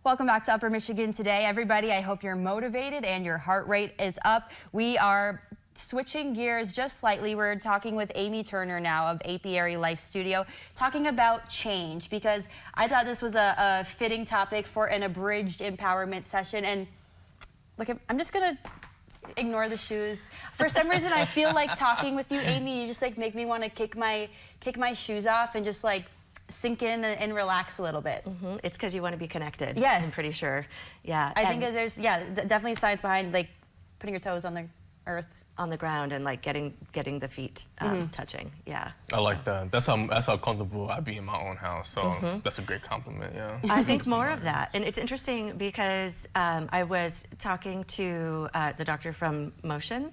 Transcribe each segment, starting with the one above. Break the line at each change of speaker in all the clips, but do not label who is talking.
Welcome back to Upper Michigan Today, everybody. I hope you're motivated and your heart rate is up. We are switching gears just slightly. We're talking with Amy Turner now of Apiary Life Studio, talking about change, because I thought this was a fitting topic for an abridged empowerment session. And look, I'm just gonna ignore the shoes. For some reason, I feel like talking with you, Amy. You just like make me want to kick my shoes off and just like sink in and relax a little bit.
It's because you want to be connected.
Yes.
I'm pretty sure. Yeah.
I think that there's, definitely science behind like putting your toes on the earth.
On the ground and like getting the feet touching. Yeah.
I like that. That's how comfortable I be in my own house. So that's a great compliment. Yeah.
I think more of that. And it's interesting because I was talking to the doctor from Motion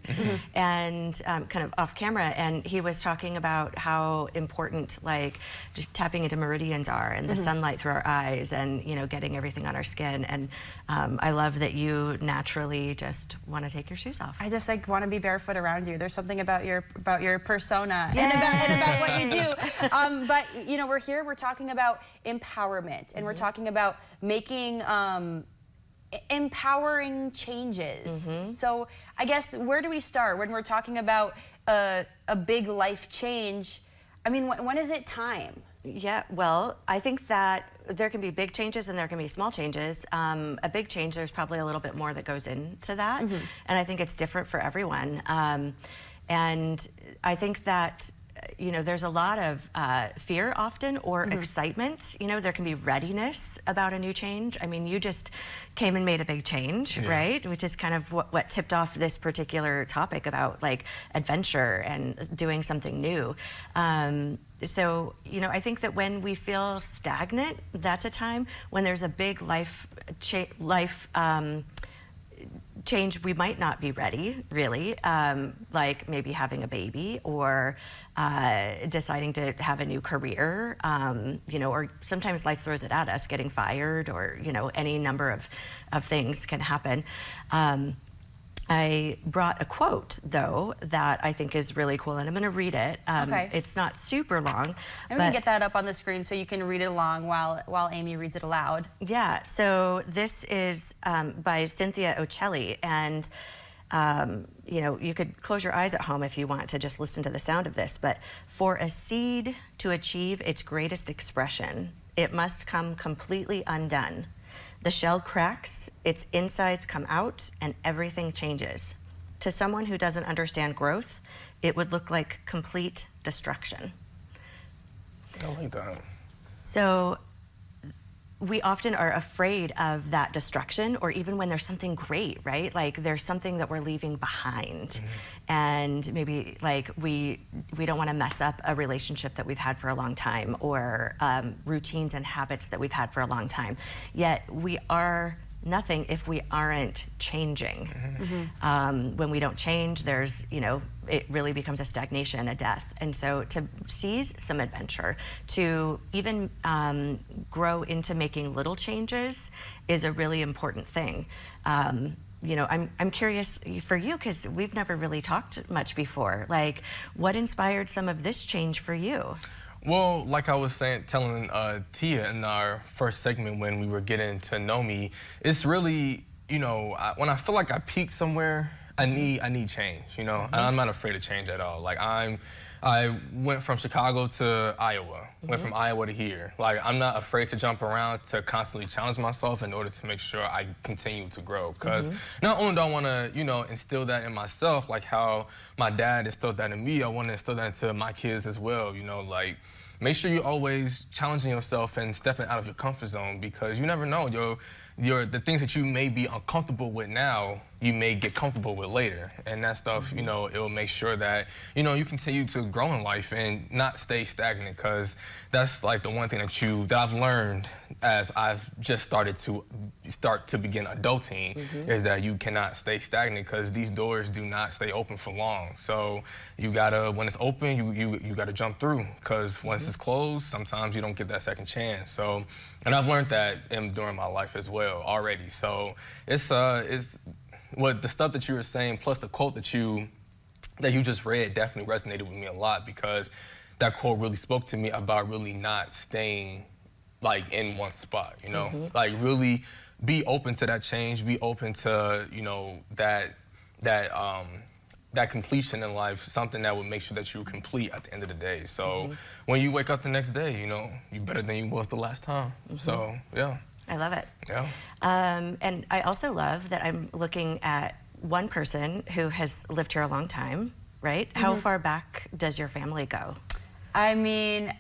and kind of off camera, and he was talking about how important like just tapping into meridians are, and the sunlight through our eyes, and getting everything on our skin. And I love that you naturally just want to take your shoes off.
I just like want to be barefoot around you. There's something about your persona and about what you do. But we're here. We're talking about empowerment, and we're talking about making empowering changes. So I guess where do we start when we're talking about a big life change? I mean, when is it time?
Yeah, well, I think that there can be big changes and there can be small changes. A big change, there's probably a little bit more that goes into that. And I think it's different for everyone. And I think that, there's a lot of fear often, or excitement. There can be readiness about a new change. I mean, you just came and made a big change, right? Which is kind of what tipped off this particular topic about like adventure and doing something new. So, I think that when we feel stagnant, that's a time when there's a big life change. We might not be ready, really, like maybe having a baby, or deciding to have a new career, or sometimes life throws it at us, getting fired, or, any number of things can happen. I brought a quote, though, that I think is really cool, and I'm going to read it.
Okay.
It's not super long.
And we can get that up on the screen so you can read it along while Amy reads it aloud.
Yeah, so this is by Cynthia Ocelli, and you could close your eyes at home if you want to just listen to the sound of this, but for a seed to achieve its greatest expression, it must come completely undone. The shell cracks, its insides come out, and everything changes. To someone who doesn't understand growth, it would look like complete destruction.
I like that. So
we often are afraid of that destruction, or even when there's something great, right? Like there's something that we're leaving behind. And maybe like we don't want to mess up a relationship that we've had for a long time, or routines and habits that we've had for a long time. Yet we are nothing if we aren't changing. When we don't change, there's, it really becomes a stagnation, a death. And so to seize some adventure, to even grow into making little changes is a really important thing. I'm curious for you, because we've never really talked much before. Like, what inspired some of this change for you?
Well, like I was telling Tia in our first segment when we were getting to know me, it's really, when I feel like I peaked somewhere, I need change, and I'm not afraid of change at all. Like I went from Chicago to Iowa, went from Iowa to here. Like, I'm not afraid to jump around, to constantly challenge myself in order to make sure I continue to grow. Because not only do I want to, instill that in myself, like how my dad instilled that in me, I want to instill that into my kids as well, like, make sure you're always challenging yourself and stepping out of your comfort zone, because you never know, the things that you may be uncomfortable with now, you may get comfortable with later. And that stuff, it will make sure that, you continue to grow in life and not stay stagnant, because that's like the one thing that I've learned as I've just started to begin adulting, is that you cannot stay stagnant, because these doors do not stay open for long. So you gotta, when it's open, you gotta jump through, because once it's closed, sometimes you don't get that second chance. So, and I've learned that during my life as well already. So it's what the stuff that you were saying, plus the quote that you just read, definitely resonated with me a lot, because that quote really spoke to me about really not staying like in one spot, you know? Like really be open to that change, be open to, you know, that completion in life, something that would make sure that you're complete at the end of the day. So when you wake up the next day, you know, you're better than you was the last time. So, yeah.
I love it.
Yeah.
And I also love that I'm looking at one person who has lived here a long time, right? How far back does your family go?
I mean,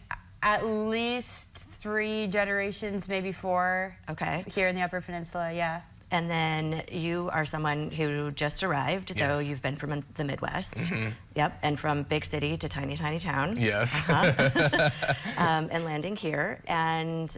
at least 3 generations, maybe 4.
Okay.
Here in the Upper Peninsula, yeah.
And then you are someone who just arrived, though
Yes.
you've been from the Midwest. Yep, and from big city to tiny, tiny town.
Yes.
And landing here. And,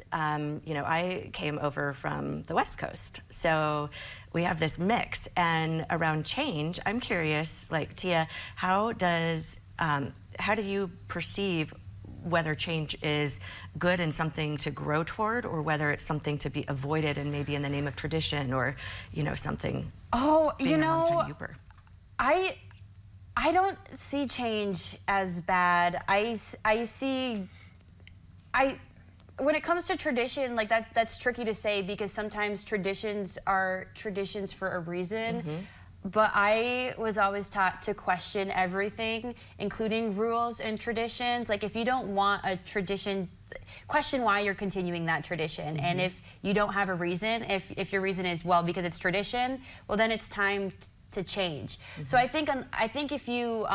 you know, I came over from the West Coast. So we have this mix. And around change, I'm curious, like, Tia, how do you perceive whether change is good and something to grow toward, or whether it's something to be avoided and maybe in the name of tradition, or, you know, something being
you
a
know,
longtime Uper?
I don't see change as bad. When it comes to tradition, like that's tricky to say, because sometimes traditions are traditions for a reason. But I was always taught to question everything, including rules and traditions. Like, if you don't want a tradition, question why you're continuing that tradition. And if you don't have a reason, if your reason is, well, because it's tradition, well, then it's time to change. So I think if you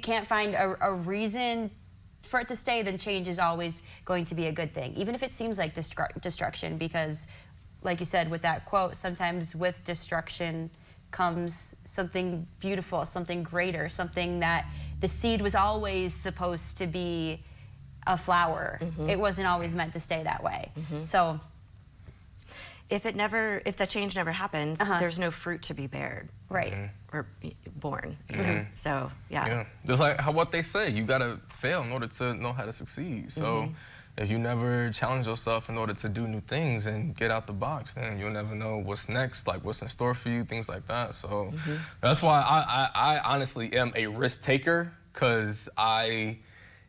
can't find a reason for it to stay, then change is always going to be a good thing, even if it seems like destruction. Because, like you said with that quote, sometimes with destruction comes something beautiful, something greater, something that the seed was always supposed to be a flower. It wasn't always meant to stay that way. So
if the change never happens, there's no fruit to be bared.
right.
Or born. You know? So,
Yeah. Just like what they say, you gotta fail in order to know how to succeed. So if you never challenge yourself in order to do new things and get out the box, then you'll never know what's next, like what's in store for you, things like that. So that's why I honestly am a risk taker, because I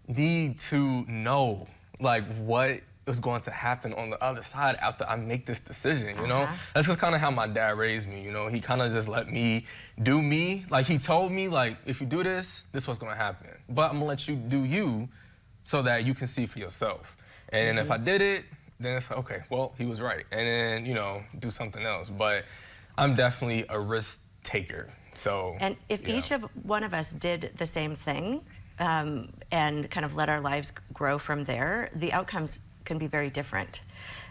need to know like what is going to happen on the other side after I make this decision, you know? That's just kind of how my dad raised me, you know? He kind of just let me do me. Like, he told me, like, if you do this, this is what's gonna happen. But I'm gonna let you do you so that you can see for yourself. And if I did it, then it's like, okay, well, he was right. And then, you know, do something else. But I'm definitely a risk taker, so.
And if each of one of us did the same thing and kind of let our lives grow from there, the outcomes can be very different.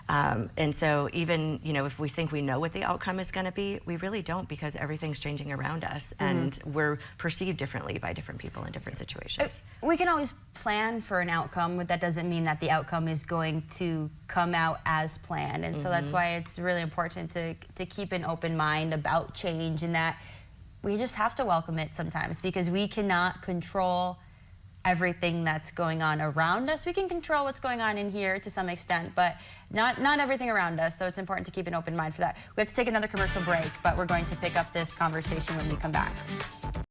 And so even, you know, if we think we know what the outcome is going to be, we really don't, because everything's changing around us and we're perceived differently by different people in different situations.
We can always plan for an outcome, but that doesn't mean that the outcome is going to come out as planned. And so that's why it's really important to keep an open mind about change, and that we just have to welcome it sometimes, because we cannot control everything that's going on around us. We can control what's going on in here to some extent, but not everything around us. So it's important to keep an open mind for that. We have to take another commercial break, but we're going to pick up this conversation when we come back.